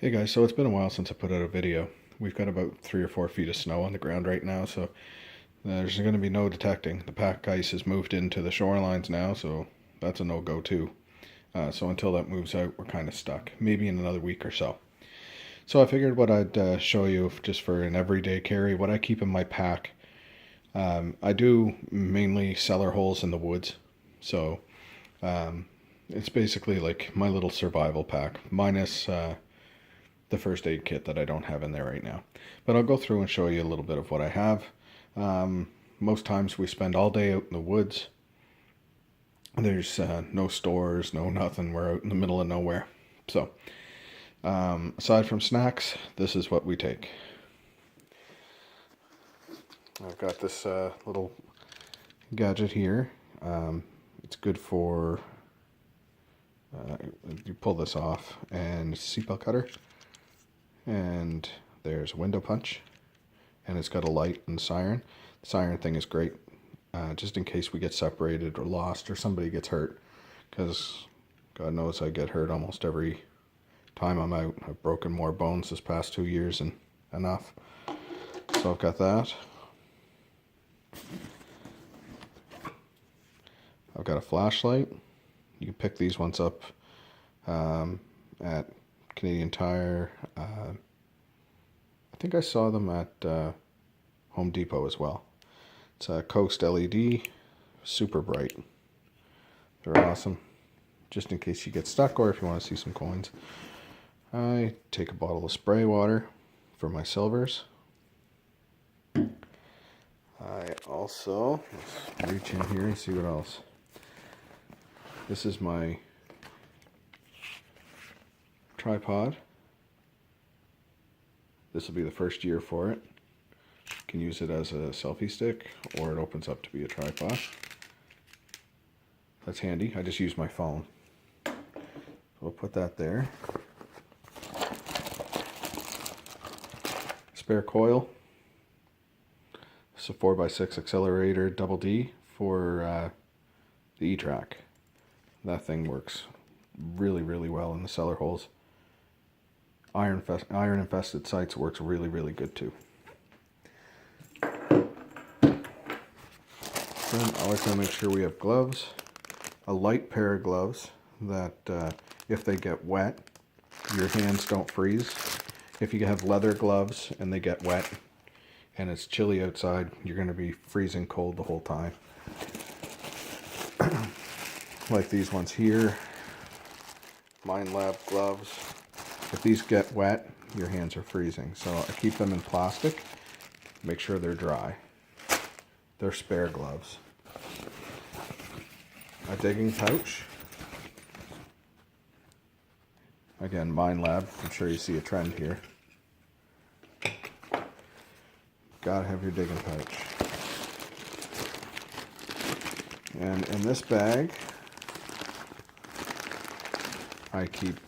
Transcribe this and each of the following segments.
Hey guys, so it's been a while since I put out a video. We've got about 3 or 4 feet of snow on the ground right now, so there's going to be no detecting. The pack ice has moved into the shorelines now, so that's a no-go too. So until that moves out, we're kind of stuck. Maybe in another week or so. So I figured what I'd show you just for an everyday carry, what I keep in my pack. I do mainly cellar holes in the woods, so it's basically like my little survival pack, minus the first aid kit that I don't have in there right now. But I'll go through and show you a little bit of what I have. Most times we spend all day out in the woods. There's no stores, no nothing. We're out in the middle of nowhere. So, aside from snacks, this is what we take. I've got this little gadget here. It's good for, you pull this off, and it's a seatbelt cutter. And there's a window punch, and it's got a light and siren. The siren thing is great, just in case we get separated or lost or somebody gets hurt, because God knows I get hurt almost every time I'm out. I've broken more bones this past 2 years and enough. So I've got that. I've got a flashlight. You can pick these ones up at Canadian Tire. I think I saw them at Home Depot as well. It's a Coast LED, super bright. They're awesome, just in case you get stuck or if you want to see some coins. I take a bottle of spray water for my silvers. I also, let's reach in here and see what else. This is my tripod. This will be the first year for it. You can use it as a selfie stick, or it opens up to be a tripod. That's handy. I just use my phone. So we'll put that there. Spare coil. It's a 4x6 accelerator double D for the E-Track. That thing works really, really well in the cellar holes. Iron infested sites works really, really good too. Then I like to make sure we have gloves, a light pair of gloves that if they get wet, your hands don't freeze. If you have leather gloves and they get wet and it's chilly outside, you're going to be freezing cold the whole time. Like these ones here, Mind Lab gloves. If these get wet, your hands are freezing. So I keep them in plastic, make sure they're dry. They're spare gloves. A digging pouch. Again, Mind Lab. I'm sure you see a trend here. Gotta have your digging pouch. And in this bag, I keep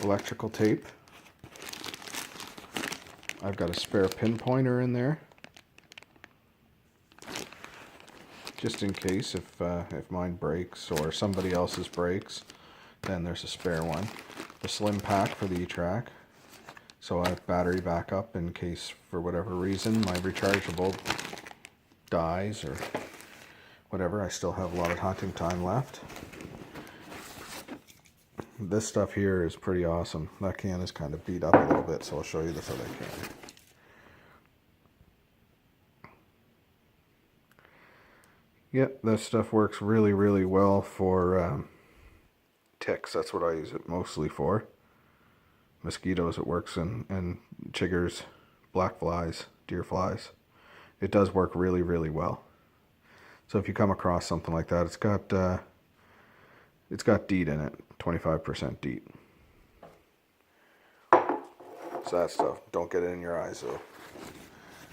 electrical tape. I've got a spare pinpointer in there, just in case if mine breaks or somebody else's breaks, then there's a spare one. The slim pack for the E-Track, so I have battery backup in case for whatever reason my rechargeable dies or whatever. I still have a lot of hunting time left. This stuff here is pretty awesome. That can is kind of beat up a little bit, so I'll show you this other can. Yep, this stuff works really, really well for ticks. That's what I use it mostly for. Mosquitoes it works in, and chiggers, black flies, deer flies. It does work really, really well. So if you come across something like that, it's got DEET in it, 25% DEET. So that stuff, don't get it in your eyes though.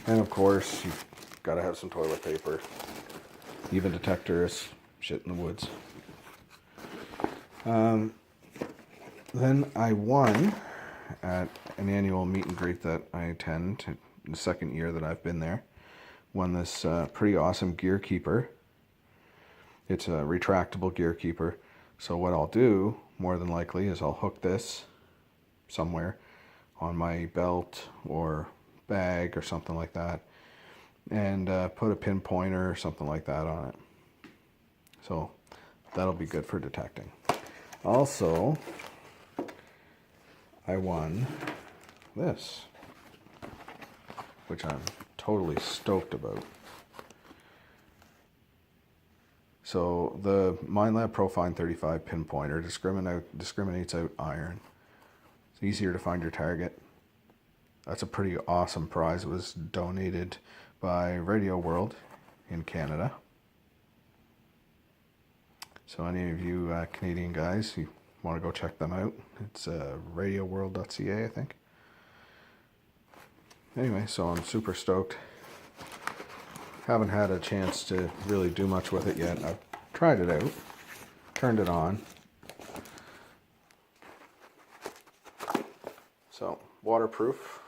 And of course, you've got to have some toilet paper. Even detectors, shit in the woods. Then I won at an annual meet and greet that I attend, the second year that I've been there. Won this pretty awesome gear keeper. It's a retractable gear keeper. So what I'll do, more than likely, is I'll hook this somewhere on my belt or bag or something like that, and put a pinpointer or something like that on it. So that'll be good for detecting. Also, I won this, which I'm totally stoked about. So the MineLab Profine 35 pinpointer discriminates out iron. It's easier to find your target. That's a pretty awesome prize. It was donated by Radio World in Canada. So any of you Canadian guys, you want to go check them out, it's radioworld.ca, I think. Anyway, so I'm super stoked. Haven't had a chance to really do much with it yet. I've tried it out, turned it on. So, waterproof.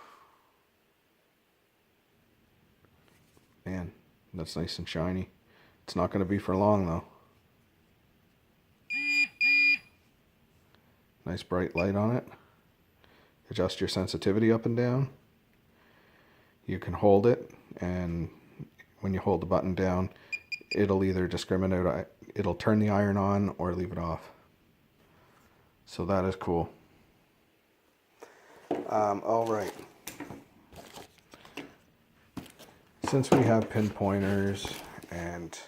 Man, that's nice and shiny. It's not going to be for long though. Nice bright light on it. Adjust your sensitivity up and down. You can hold it, and when you hold the button down, it'll either discriminate, it'll turn the iron on or leave it off. So that is cool. All right. Since we have pinpointers and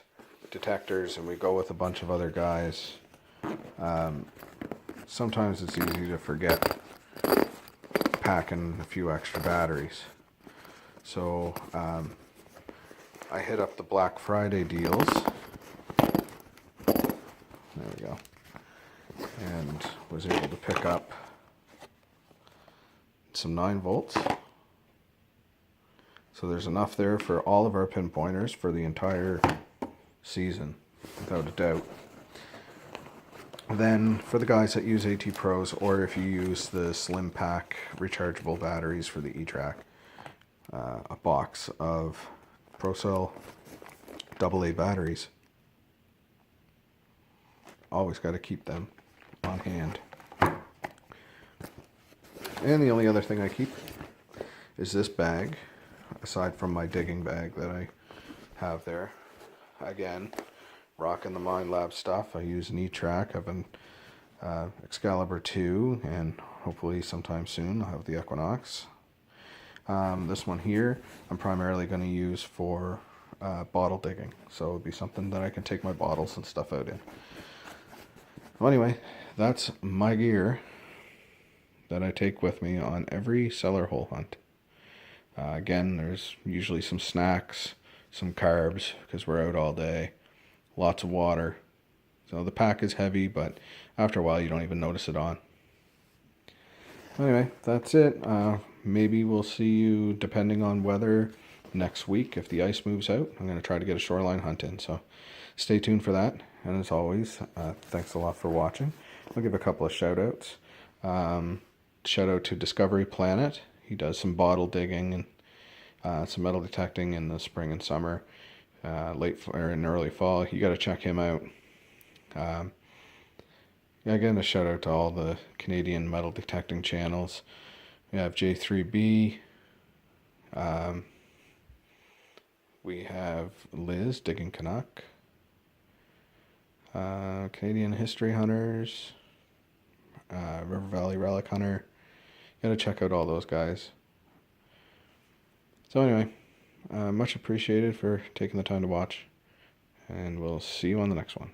detectors and we go with a bunch of other guys, sometimes it's easy to forget packing a few extra batteries. So I hit up the Black Friday deals. There we go. And was able to pick up some 9 volts. So there's enough there for all of our pinpointers for the entire season, without a doubt. Then for the guys that use AT Pros, or if you use the Slim Pack rechargeable batteries for the E-Track, a box of ProCell AA batteries. Always got to keep them on hand. And the only other thing I keep is this bag, aside from my digging bag that I have there. Again, rocking the MineLab stuff. I use an E-Track. I have an Excalibur 2, and hopefully sometime soon I'll have the Equinox. This one here I'm primarily going to use for bottle digging, so it'll be something that I can take my bottles and stuff out in. Well, anyway, that's my gear that I take with me on every cellar hole hunt. Again, there's usually some snacks, some carbs, because we're out all day, lots of water. So the pack is heavy, but after a while you don't even notice it on. Anyway, that's it. Maybe we'll see you, depending on weather, next week if the ice moves out. I'm going to try to get a shoreline hunt in, so stay tuned for that. And as always, thanks a lot for watching. I'll give a couple of shout outs. Shout out to Discovery Planet. He does some bottle digging and some metal detecting in the spring and summer, or in early fall. You got to check him out. Again, a shout out to all the Canadian metal detecting channels. We have J3B. We have Liz digging Canuck. Canadian History Hunters. River Valley Relic Hunter. You gotta check out all those guys. So anyway, much appreciated for taking the time to watch, and we'll see you on the next one.